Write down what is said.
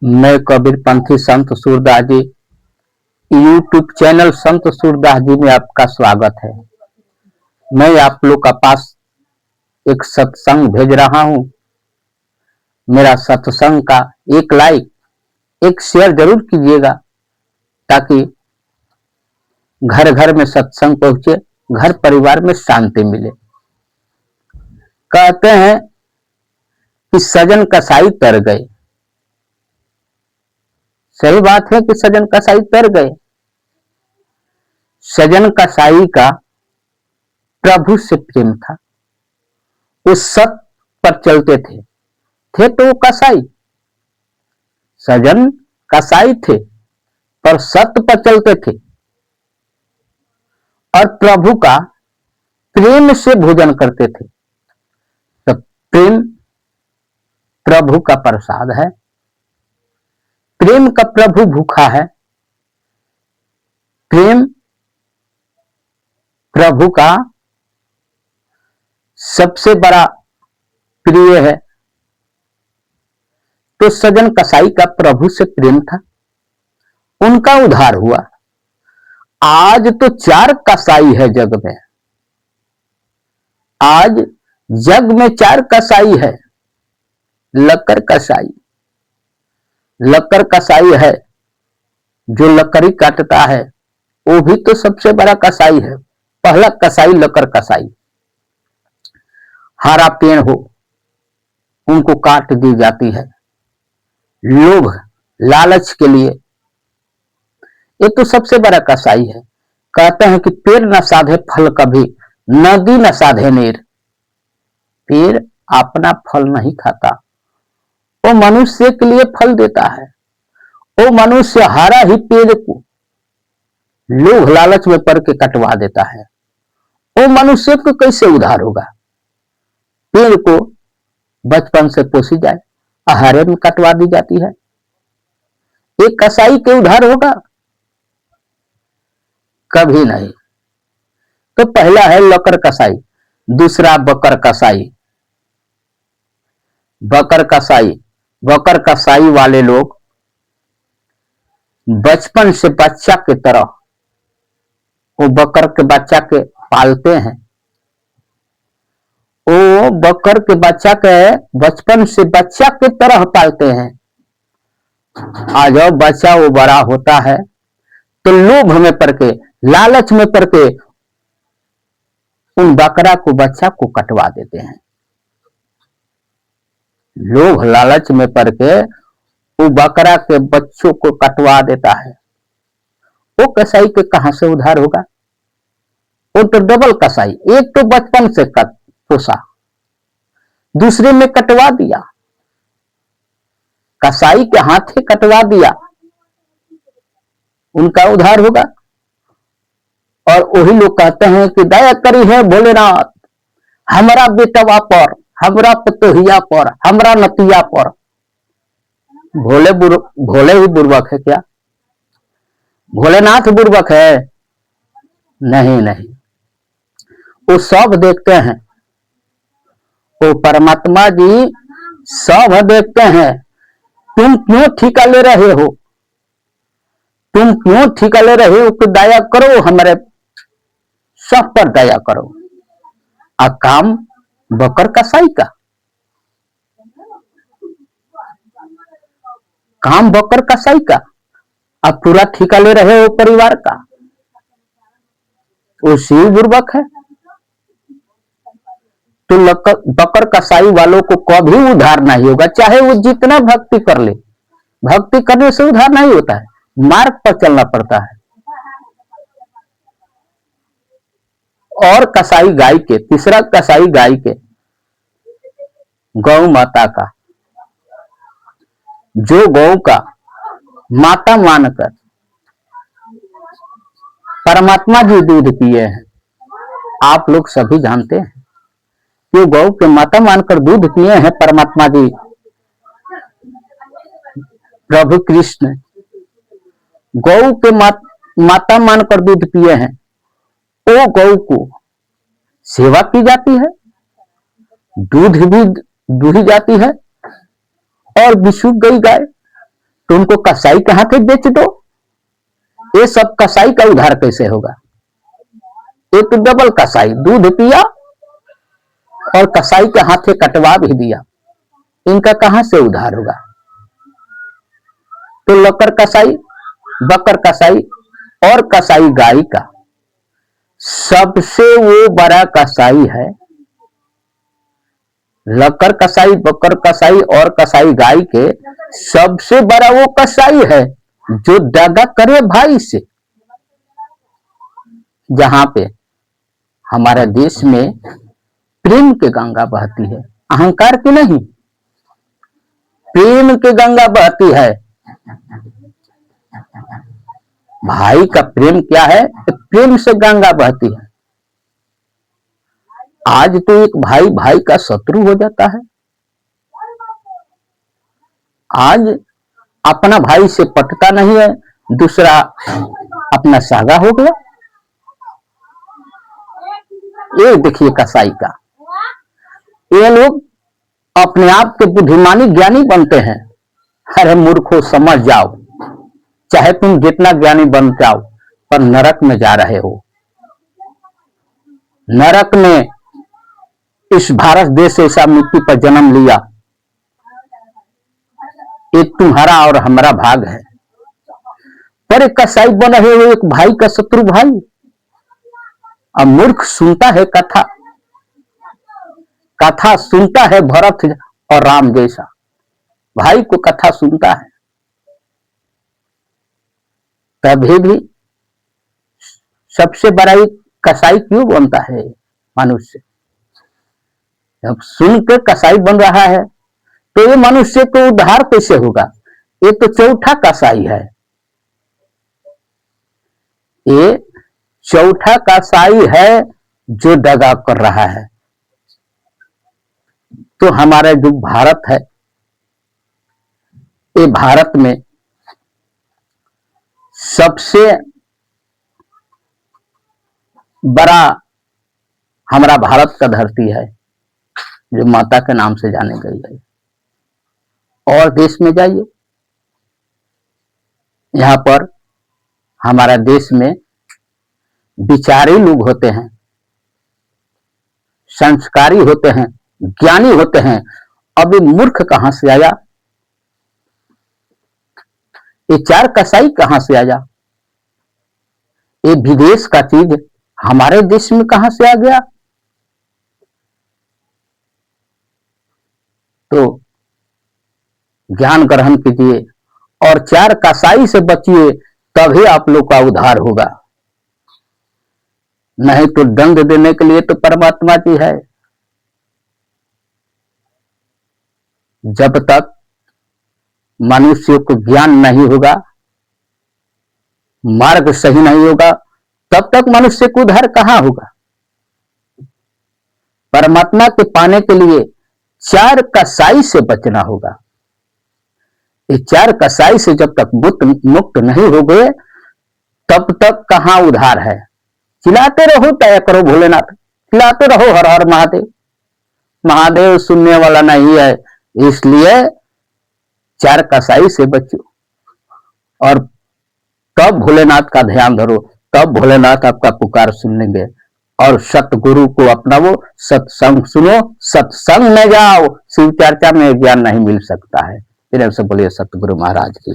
मैं कबीर पंथी संत सूरदास जी YouTube channel संत सूरदास जी में आपका स्वागत है। मैं आप लोग का पास एक सत्संग भेज रहा हूं। मेरा सत्संग का एक लाइक एक शेयर जरूर कीजिएगा ताकि घर घर में सत्संग पहुंचे, घर परिवार में शांति मिले। कहते हैं कि सजन कसाई तर गए। सही बात है कि सजन कसाई तर गए। सजन कसाई का प्रभु से प्रेम था, वो सत्य पर चलते थे तो वो कसाई। सजन कसाई थे पर सत्य पर चलते थे और प्रभु का प्रेम से भोजन करते थे। तो प्रेम प्रभु का प्रसाद है, प्रेम का प्रभु भूखा है, प्रेम प्रभु का सबसे बड़ा प्रिय है। तो सजन कसाई का प्रभु से प्रेम था, उनका उद्धार हुआ। आज तो 4 कसाई है जग में। आज जग में 4 कसाई है। लक्कर कसाई, लक्कर कसाई है जो लकड़ी काटता है, वो भी तो सबसे बड़ा कसाई है। पहला कसाई लक्कर कसाई। हरा पेड़ हो उनको काट दी जाती है लोभ लालच के लिए। ये तो सबसे बड़ा कसाई है। कहते हैं कि पेड़ न साधे फल कभी, नदी न साधे नीर। पेड़ अपना फल नहीं खाता, वो मनुष्य के लिए फल देता है। वो मनुष्य हरा ही पेड़ को लोभ लालच में पड़ के कटवा देता है। वो मनुष्य को कैसे उद्धार होगा? पेड़ को बचपन से पोसी जाए, आहार में कटवा दी जाती है। एक कसाई के उद्धार होगा? कभी नहीं। तो पहला है लक्कर कसाई, दूसरा बकर कसाई। बकर कसाई, बकर कसाई वाले लोग बचपन से बच्चा की तरह वो बकर के बच्चा के पालते हैं। वो बकर के बच्चा के बचपन से बच्चा की तरह पालते हैं। आज जब बच्चा वो बड़ा होता है तो लोभ में पड़ के, लालच में पड़ के उन बकरा को बच्चा को कटवा देते हैं। लोभ लालच में पड़ के वो बकरा के बच्चों को कटवा देता है। वो कसाई के कहां से उद्धार होगा? वो तो डबल कसाई। एक तो बचपन से पोसा, दूसरे में कटवा दिया। कसाई के हाथे कटवा दिया, उनका उद्धार होगा। और वही लोग कहते हैं कि दया करी है भोलेनाथ हमारा बेटवा पर, हमरा पतोहिया पर, हमरा नतिया पर। भोले ही बुर्बक है क्या? भोलेनाथ बुर्बक है? नहीं नहीं, वो सब देखते हैं। वो परमात्मा जी सब देखते हैं। तुम क्यों ठिका ले रहे हो? तुम क्यों ठिका ले रहे हो कि दया करो, हमारे सब पर दया करो। आ काम बकर कसाई का, काम बकर कसाई का। आप पूरा ठिका ले रहे हो परिवार का। वो शिव बुर्बक है। तो बकर कसाई वालों को कभी उद्धार नहीं होगा, चाहे वो जितना भक्ति कर ले। भक्ति करने से उद्धार नहीं होता है, मार्ग पर चलना पड़ता है। और कसाई गाय के, तीसरा कसाई गाय के, गौ माता का। जो गौ का माता मानकर परमात्मा जी दूध पिए हैं। आप लोग सभी जानते हैं कि गौ के माता मानकर दूध पिए हैं परमात्मा जी, प्रभु कृष्ण। गौ के माता मानकर दूध पिए हैं। वो गौ को सेवा की जाती है, दूध भी दूही जाती है। और विशुद्ध गई गाय तो उनको कसाई के हाथे बेच दो। ये सब कसाई का उधार कैसे होगा? ये तो डबल कसाई, दूध पिया और कसाई के हाथे कटवा भी दिया, इनका कहां से उधार होगा? तो लकर कसाई, बकर कसाई और कसाई गाय का सबसे वो बड़ा कसाई है। लकर कसाई, बकर कसाई और कसाई गाय के सबसे बड़ा वो कसाई है जो दगा करे भाई से। जहां पे हमारे देश में प्रेम की गंगा बहती है, अहंकार की नहीं, प्रेम की गंगा बहती है। भाई का प्रेम क्या है? प्रेम से गंगा बहती है। आज तो एक भाई भाई का शत्रु हो जाता है। आज अपना भाई से पटता नहीं है, दूसरा अपना सागा हो गया। ये देखिए कसाई का, ये लोग अपने आप के बुद्धिमानी ज्ञानी बनते हैं। अरे मूर्खों, समझ जाओ, चाहे तुम जितना ज्ञानी बन जाओ पर नरक में जा रहे हो। नरक में इस भारत देश ऐसा मिट्टी पर जन्म लिया, ये तुम्हारा और हमारा भाग है। पर एक कसाई बने हुए एक भाई का शत्रु भाई। अब मूर्ख सुनता है कथा, कथा सुनता है भरत और राम जैसा, भाई को कथा सुनता है, तभी भी सबसे बड़ा कसाई क्यों बनता है मनुष्य? जब सुनकर कसाई बन रहा है तो ये मनुष्य को उद्धार कैसे होगा? ये तो चौथा कसाई है। ये चौथा कसाई है जो दगा कर रहा है। तो हमारा जो भारत है, ये भारत में सबसे बड़ा हमारा भारत का धरती है जो माता के नाम से जाने गई है। और देश में जाइए, यहां पर हमारा देश में विचारी लोग होते हैं, संस्कारी होते हैं, ज्ञानी होते हैं। अब ये मूर्ख कहां से आया? ये चार कसाई कहां से आया? ये विदेश का चीज हमारे देश में कहां से आ गया? तो ज्ञान ग्रहण कीजिए और चार कसाई से बचिए, तभी आप लोग का उद्धार होगा। नहीं तो दंड देने के लिए तो परमात्मा जी है। जब तक मनुष्य को ज्ञान नहीं होगा, मार्ग सही नहीं होगा, तब तक मनुष्य को उद्धार कहां होगा? परमात्मा के पाने के लिए चार कसाई से बचना होगा। ये चार कसाई से जब तक मुक्त नहीं हो गए, तब तक कहां उद्धार है? चिल्लाते रहो, तय करो भोलेनाथ, चिल्लाते रहो हर हर महादेव। महादेव सुनने वाला नहीं है, इसलिए चार कसाई से बचो और तब भोलेनाथ का ध्यान धरो, तब भोलेनाथ आपका पुकार सुन लेंगे। और सतगुरु को अपनाओ, सत्संग सुनो, सत्संग में जाओ। शिव चर्चा में ज्ञान नहीं मिल सकता है। फिर से बोलिए सतगुरु महाराज की।